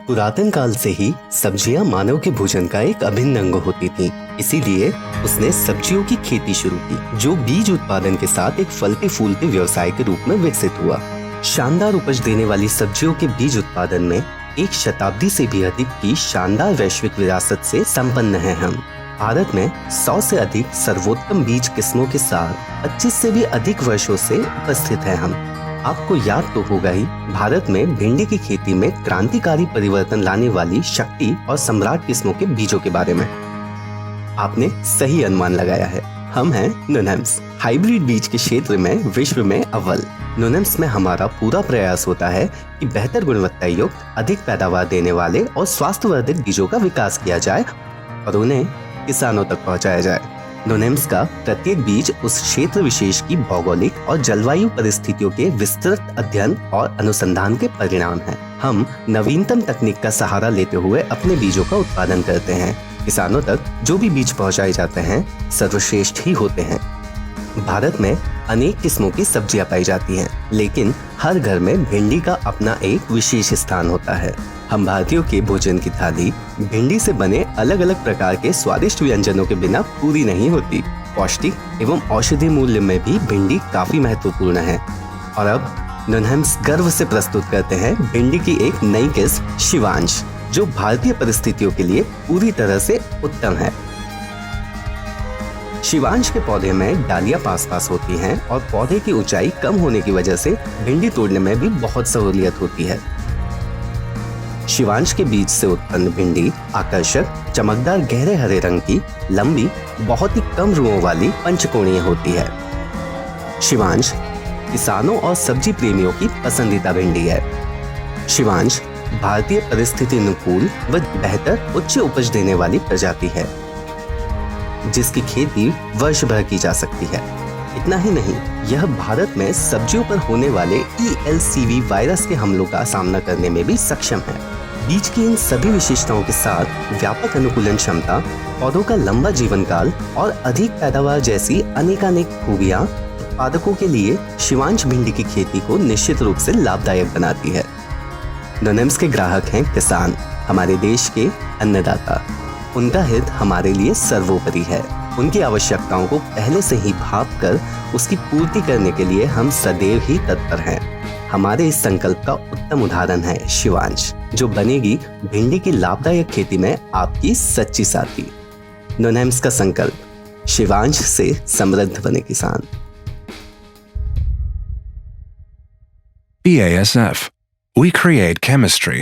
पुरातन काल से ही सब्जियां मानव के भोजन का एक अभिन्न अंग होती थी। इसीलिए उसने सब्जियों की खेती शुरू की, जो बीज उत्पादन के साथ एक फलते फूलते व्यवसाय के रूप में विकसित हुआ। शानदार उपज देने वाली सब्जियों के बीज उत्पादन में एक शताब्दी से भी अधिक की शानदार वैश्विक विरासत से संपन्न हैं हम। भारत में 100 से अधिक सर्वोत्तम बीज किस्मों के साथ 25 से भी अधिक वर्षों से उपस्थित हैं हम। आपको याद तो होगा ही, भारत में भिंडी की खेती में क्रांतिकारी परिवर्तन लाने वाली शक्ति और सम्राट किस्मों के बीजों के बारे में आपने सही अनुमान लगाया है। हम हैं नोनेम्स, हाइब्रिड बीज के क्षेत्र में विश्व में अव्वल। नोनेम्स में हमारा पूरा प्रयास होता है कि बेहतर गुणवत्ता युक्त, अधिक पैदावार देने वाले और स्वास्थ्यवर्धक बीजों का विकास किया जाए और उन्हें किसानों तक पहुंचाया जाए। नोनेम्स का प्रत्येक बीज उस क्षेत्र विशेष की भौगोलिक और जलवायु परिस्थितियों के विस्तृत अध्ययन और अनुसंधान के परिणाम है। हम नवीनतम तकनीक का सहारा लेते हुए अपने बीजों का उत्पादन करते हैं। किसानों तक जो भी बीज पहुंचाए जाते हैं सर्वश्रेष्ठ ही होते हैं। भारत में अनेक किस्मों की सब्जियां पाई जाती हैं, लेकिन हर घर में भिंडी का अपना एक विशेष स्थान होता है। हम भारतीयों के भोजन की थाली भिंडी से बने अलग अलग प्रकार के स्वादिष्ट व्यंजनों के बिना पूरी नहीं होती। पौष्टिक एवं औषधि मूल्य में भी भिंडी काफी महत्वपूर्ण है। और अब नोनेम्स गर्व से प्रस्तुत करते हैं भिंडी की एक नई किस्म शिवांश, जो भारतीय परिस्थितियों के लिए पूरी तरह से उत्तम है। शिवांश के पौधे में डालियां पास पास होती हैं और पौधे की ऊंचाई कम होने की वजह से भिंडी तोड़ने में भी बहुत सहूलियत होती है। शिवांश के बीज से उत्पन्न भिंडी आकर्षक, चमकदार गहरे हरे रंग की, लंबी, बहुत ही कम रुओं वाली पंचकोणीय होती है। शिवांश किसानों और सब्जी प्रेमियों की पसंदीदा भिंडी है। शिवांश भारतीय परिस्थिति अनुकूल व बेहतर उच्च उपज देने वाली प्रजाति है, जिसकी खेती वर्ष भर की जा सकती है। इतना ही नहीं, यह भारत में सब्जियों पर होने वाले ELCV वायरस के हमलों का सामना करने में भी सक्षम है। बीज की इन सभी विशेषताओं के साथ व्यापक अनुकूलन क्षमता, पौधों का लंबा जीवन काल और अधिक पैदावार जैसी अनेकानेक खूबियां उत्पादकों के लिए शिवांश भिंडी की खेती को निश्चित रूप से लाभदायक बनाती है। नोनेम्स के ग्राहक हैं किसान, हमारे देश के अन्नदाता। उनका हित हमारे लिए सर्वोपरि है। उनकी आवश्यकताओं को पहले से ही भाप कर उसकी पूर्ति करने के लिए हम सदैव ही तत्पर हैं। हमारे इस संकल्प का उत्तम उदाहरण है शिवांश, जो बनेगी भिंडी की लाभदायक खेती में आपकी सच्ची साथी। नोनेम्स का संकल्प, शिवांश से समृद्ध बने किसान। BASF. We create chemistry.